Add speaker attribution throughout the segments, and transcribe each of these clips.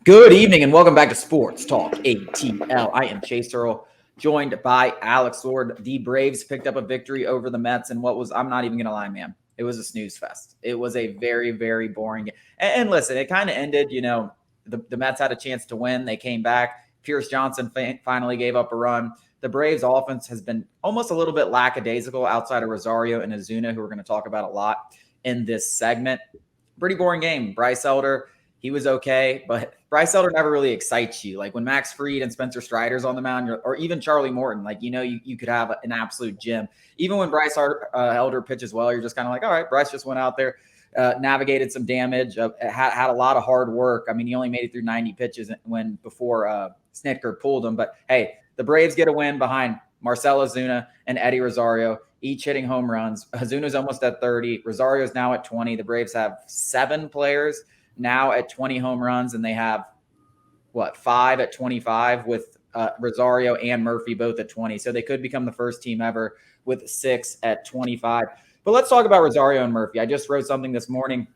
Speaker 1: Good evening and welcome back to Sports Talk ATL. I am Chase Earl, joined by Alex Lord. The Braves picked up a victory over the Mets in what was, I'm not even going to lie, man, it was a snooze fest. It was a very, very boring game. And listen, it kind of ended, the Mets had a chance to win. They came back. Pierce Johnson finally gave up a run. The Braves offense has been almost a little bit lackadaisical outside of Rosario and Ozuna, who we're going to talk about a lot in this segment. Pretty boring game. Bryce Elder, he was okay, but Bryce Elder never really excites you. Like when Max Fried and Spencer Strider's on the mound, or even Charlie Morton, you could have an absolute gem. Even when Bryce Elder pitches well, you're just kind of like, all right, Bryce just went out there, navigated some damage, had a lot of hard work. I mean, he only made it through 90 pitches before Snitker pulled him. But hey, the Braves get a win behind Marcell Ozuna and Eddie Rosario, each hitting home runs. Ozuna's almost at 30. Rosario's now at 20. The Braves have 7 players now at 20 home runs, and they have 5 at 25 with Rosario and Murphy both at 20. So they could become the first team ever with 6 at 25. But let's talk about Rosario and Murphy. I just wrote something this morning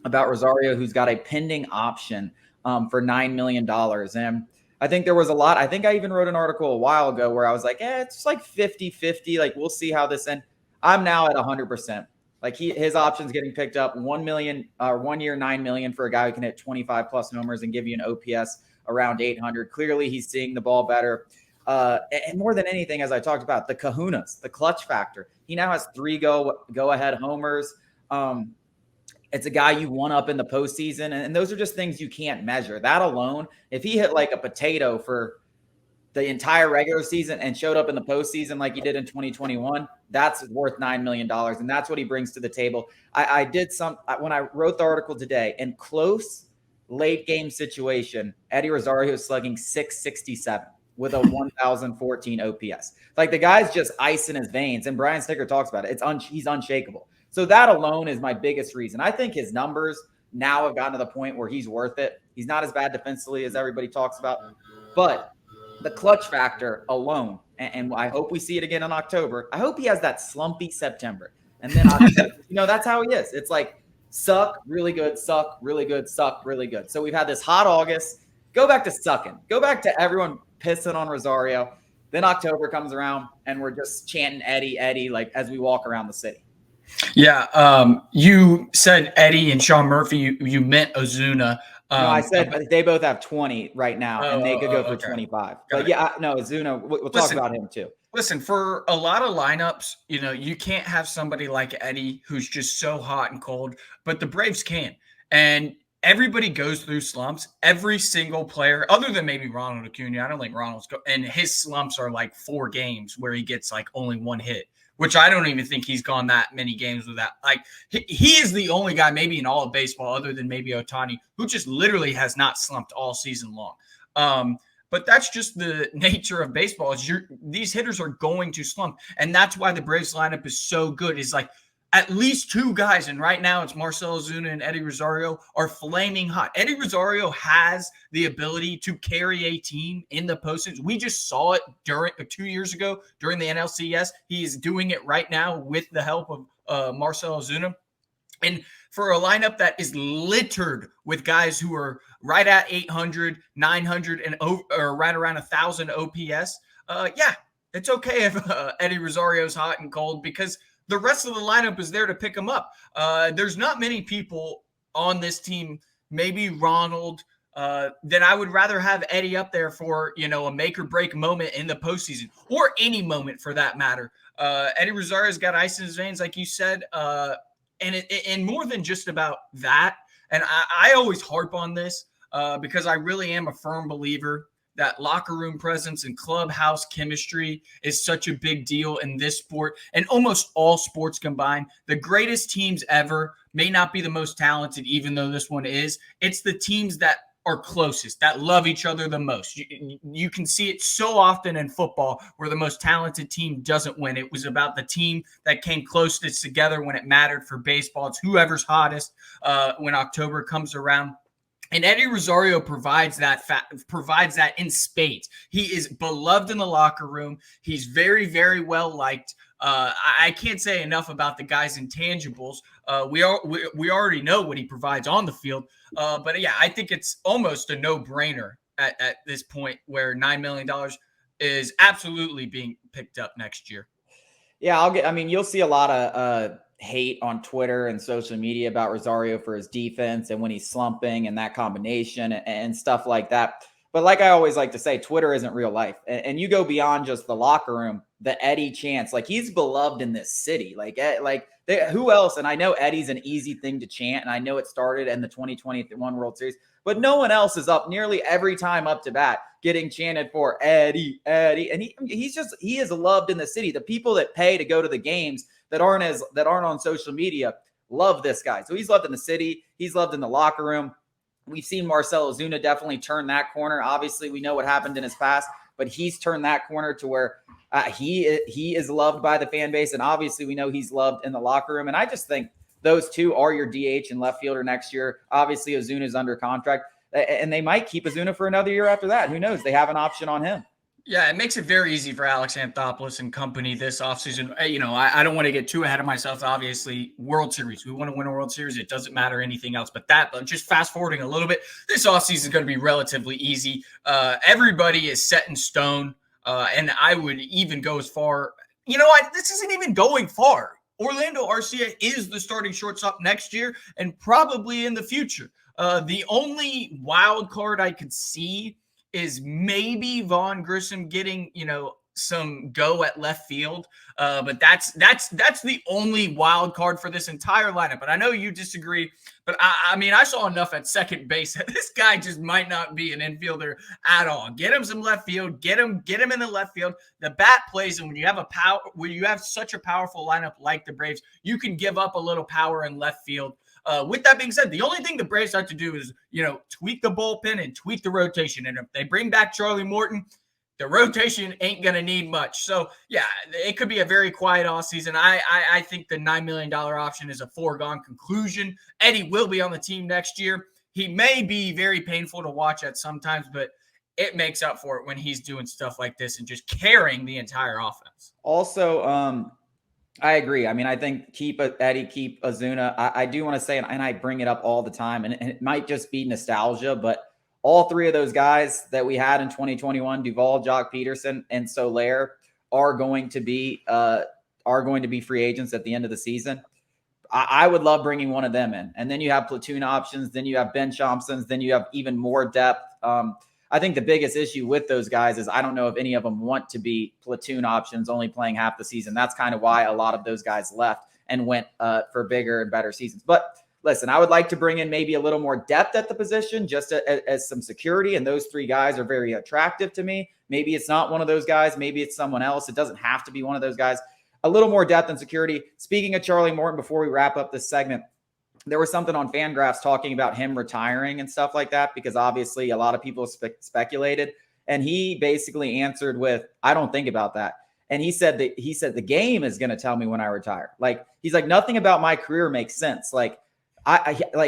Speaker 1: about Rosario, who's got a pending option for $9 million. And I think there was a lot. I think I even wrote an article a while ago where I was like, it's like 50-50. Like, we'll see how this ends. I'm now at 100%. Like his option's getting picked up. $1 million, 1 year, $9 million for a guy who can hit 25 plus homers and give you an OPS around 800. Clearly, he's seeing the ball better. And more than anything, as I talked about, the kahunas, the clutch factor. He now has 3 go-ahead homers. It's a guy you won up in the postseason, and those are just things you can't measure. That alone, if he hit like a potato for the entire regular season and showed up in the postseason like he did in 2021, that's worth $9 million. And that's what he brings to the table. I did when I wrote the article today, in close late game situation, Eddie Rosario is slugging .667 with a 1,014 OPS. Like the guy's just ice in his veins. And Brian Snitker talks about it. He's unshakable. So that alone is my biggest reason. I think his numbers now have gotten to the point where he's worth it. He's not as bad defensively as everybody talks about, but the clutch factor alone, and I hope we see it again in October. I hope he has that slumpy September. And then, that's how he is. It's like suck, really good, suck, really good, suck, really good. So we've had this hot August. Go back to sucking. Go back to everyone pissing on Rosario. Then October comes around, and we're just chanting Eddie, Eddie, like as we walk around the city.
Speaker 2: Yeah, you said Eddie and Sean Murphy. You meant Ozuna.
Speaker 1: No, I said but they both have 20 right now, and they could go for 25. But Ozuna, we'll talk about him too.
Speaker 2: Listen, for a lot of lineups, you can't have somebody like Eddie who's just so hot and cold, but the Braves can. And everybody goes through slumps. Every single player, other than maybe Ronald Acuna, I don't think and his slumps are like 4 games where he gets like only 1 hit, which I don't even think he's gone that many games with that. Like he is the only guy maybe in all of baseball, other than maybe Ohtani, who just literally has not slumped all season long. But that's just the nature of baseball. These hitters are going to slump, and that's why the Braves lineup is so good. Is like at least 2 guys, and right now it's Marcell Ozuna and Eddie Rosario, are flaming hot. Eddie Rosario has the ability to carry a team in the postseason. We just saw it 2 years ago during the NLCS. He is doing it right now with the help of Marcell Ozuna. And for a lineup that is littered with guys who are right at 800, 900, and or right around 1,000 OPS, it's okay if Eddie Rosario's hot and cold, because the rest of the lineup is there to pick him up. There's not many people on this team, maybe Ronald, that I would rather have Eddie up there for, a make or break moment in the postseason, or any moment for that matter. Eddie Rosario's got ice in his veins, like you said, and more than just about that. And I always harp on this because I really am a firm believer that locker room presence and clubhouse chemistry is such a big deal in this sport and almost all sports combined. The greatest teams ever may not be the most talented, even though this one is. It's the teams that are closest, that love each other the most. You can see it so often in football where the most talented team doesn't win. It was about the team that came closest together when it mattered. For baseball, it's whoever's hottest when October comes around. And Eddie Rosario provides that in spades. He is beloved in the locker room. He's very, very well liked. I can't say enough about the guy's intangibles. We already know what he provides on the field. But yeah, I think it's almost a no-brainer at this point where $9 million is absolutely being picked up next year.
Speaker 1: Yeah, I mean, you'll see a lot of hate on Twitter and social media about Rosario for his defense and when he's slumping and that combination and stuff like that. But like I always like to say, Twitter isn't real life. And you go beyond just the locker room, the Eddie chants, like he's beloved in this city. Who else? And I know Eddie's an easy thing to chant, and I know it started in the 2021 World Series, but no one else is up nearly every time up to bat getting chanted for Eddie, Eddie. And he is loved in the city. The people that pay to go to the games that aren't on social media love this guy. So he's loved in the city. He's loved in the locker room. We've seen Marcell Ozuna definitely turn that corner. Obviously, we know what happened in his past, but he's turned that corner to where he is loved by the fan base. And obviously, we know he's loved in the locker room. And I just think those two are your DH and left fielder next year. Obviously, Ozuna's under contract, and they might keep Ozuna for another year after that. Who knows? They have an option on him.
Speaker 2: Yeah, it makes it very easy for Alex Anthopoulos and company this offseason. I don't want to get too ahead of myself. Obviously, World Series. We want to win a World Series. It doesn't matter anything else but that. But just fast forwarding a little bit, this offseason is going to be relatively easy. Everybody is set in stone. And I would even go as far, this isn't even going far. Orlando Arcia is the starting shortstop next year and probably in the future. The only wild card I could see is maybe Vaughn Grissom getting, some go at left field. But that's the only wild card for this entire lineup. But I know you disagree. But I saw enough at second base that this guy just might not be an infielder at all. Get him some left field. Get him in the left field. The bat plays, and when you have such a powerful lineup like the Braves, you can give up a little power in left field. With that being said, the only thing the Braves have to do is, tweak the bullpen and tweak the rotation. And if they bring back Charlie Morton, the rotation ain't going to need much. So, yeah, it could be a very quiet offseason. I think the $9 million option is a foregone conclusion. Eddie will be on the team next year. He may be very painful to watch at sometimes, but it makes up for it when he's doing stuff like this and just carrying the entire offense.
Speaker 1: Also, I agree. I think keep Eddie, keep Ozuna. I do want to say, and I bring it up all the time, and it might just be nostalgia, but all three of those guys that we had in 2021, Duvall, Jock Peterson, and Soler, are going to be free agents at the end of the season. I would love bringing one of them in. And then you have platoon options. Then you have bench options. Then you have even more depth. I think the biggest issue with those guys is I don't know if any of them want to be platoon options, only playing half the season. That's kind of why a lot of those guys left and went for bigger and better seasons. But listen, I would like to bring in maybe a little more depth at the position, just as some security. And those three guys are very attractive to me. Maybe it's not one of those guys. Maybe it's someone else. It doesn't have to be one of those guys. A little more depth and security. Speaking of Charlie Morton, before we wrap up this segment, there was something on Fangraphs talking about him retiring and stuff like that, because obviously a lot of people speculated. And he basically answered with, I don't think about that. And he said the game is going to tell me when I retire. He's like, nothing about my career makes sense. Like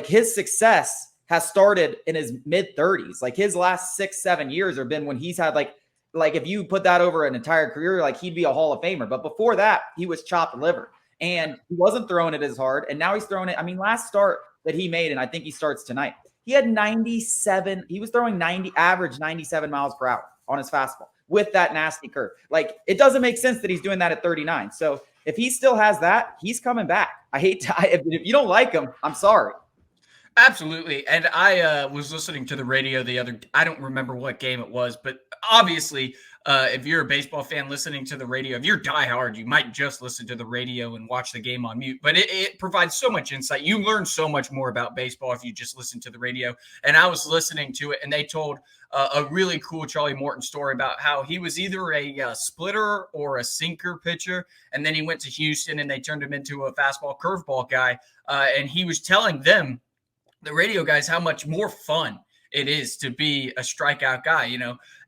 Speaker 1: his success has started in his mid-30s. Like his last 6-7 years have been when he's had like if you put that over an entire career, like he'd be a Hall of Famer. But before that, he was chopped liver and he wasn't throwing it as hard. And now he's throwing it. Last start that he made, and I think he starts tonight, he had 97. He was throwing average 97 miles per hour on his fastball with that nasty curve. Like, it doesn't make sense that he's doing that at 39. So if he still has that, he's coming back. If you don't like him, I'm sorry.
Speaker 2: Absolutely. And I was listening to the radio I don't remember what game it was, but obviously, if you're a baseball fan listening to the radio, if you're diehard, you might just listen to the radio and watch the game on mute. But it provides so much insight. You learn so much more about baseball if you just listen to the radio. And I was listening to it, and they told a really cool Charlie Morton story about how he was either a splitter or a sinker pitcher, and then he went to Houston, and they turned him into a fastball curveball guy. And he was telling them, the radio guys, how much more fun it is to be a strikeout guy,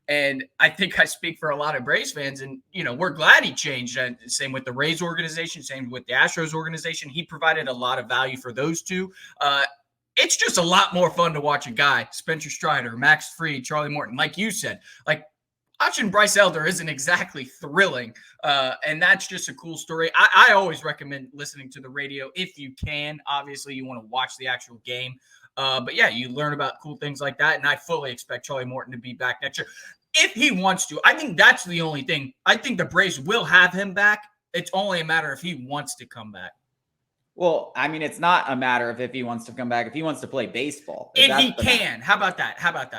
Speaker 2: and I think I speak for a lot of Braves fans, and, we're glad he changed. Same with the Rays organization, same with the Astros organization. He provided a lot of value for those two. It's just a lot more fun to watch a guy, Spencer Strider, Max Fried, Charlie Morton, like you said, like watching Bryce Elder isn't exactly thrilling. And that's just a cool story. I always recommend listening to the radio if you can. Obviously, you want to watch the actual game. But yeah, you learn about cool things like that. And I fully expect Charlie Morton to be back next year if he wants to. I think that's the only thing. I think the Braves will have him back. It's only a matter if he wants to come back.
Speaker 1: Well, I mean, it's not a matter of if he wants to come back, if he wants to play baseball.
Speaker 2: If he can. How about that?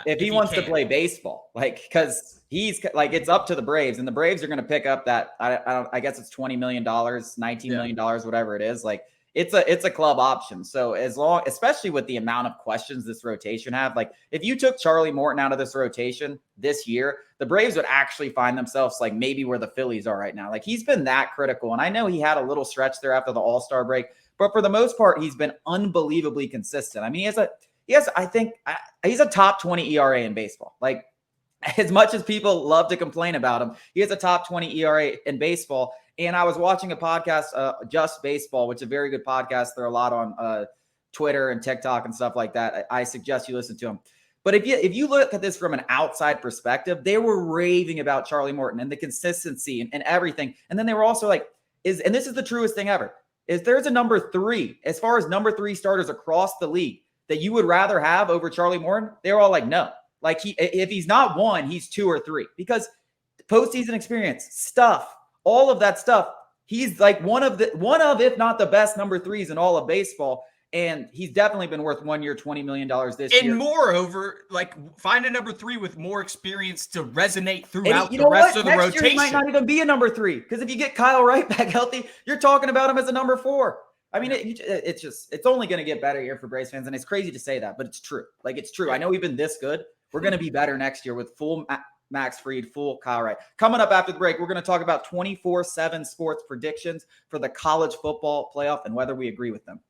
Speaker 1: If he wants to play baseball, like, because he's like, it's up to the Braves, and the Braves are going to pick up that, I guess it's $20 million, $19 million, whatever it is. Like, it's a club option. So especially with the amount of questions this rotation have, like if you took Charlie Morton out of this rotation this year, the Braves would actually find themselves like maybe where the Phillies are right now. Like he's been that critical. And I know he had a little stretch there after the All-Star break, but for the most part, he's been unbelievably consistent. I mean, I think he's a top 20 ERA in baseball. Like as much as people love to complain about him, he has a top 20 ERA in baseball. And I was watching a podcast, Just Baseball, which is a very good podcast. They're a lot on Twitter and TikTok and stuff like that. I suggest you listen to them. But if you look at this from an outside perspective, they were raving about Charlie Morton and the consistency and everything. And then they were also like, and this is the truest thing ever, is there's a number 3, as far as number 3 starters across the league that you would rather have over Charlie Morton? They were all like, no. Like if he's not 1, he's 2 or 3 because postseason experience, stuff, all of that stuff. He's like one of, if not the best number 3s in all of baseball. And he's definitely been worth 1 year, $20 million this year.
Speaker 2: And moreover, like find a number 3 with more experience to resonate throughout the rest of the rotation.
Speaker 1: Year he might not even be a number 3 because if you get Kyle Wright back healthy, you're talking about him as a number 4. I mean, it's only going to get better here for Braves fans. And it's crazy to say that, but it's true. Like it's true. I know we've been this good. We're going to be better next year with full Max Fried, full Kyle Wright. Coming up after the break, we're going to talk about 24/7 sports predictions for the college football playoff and whether we agree with them.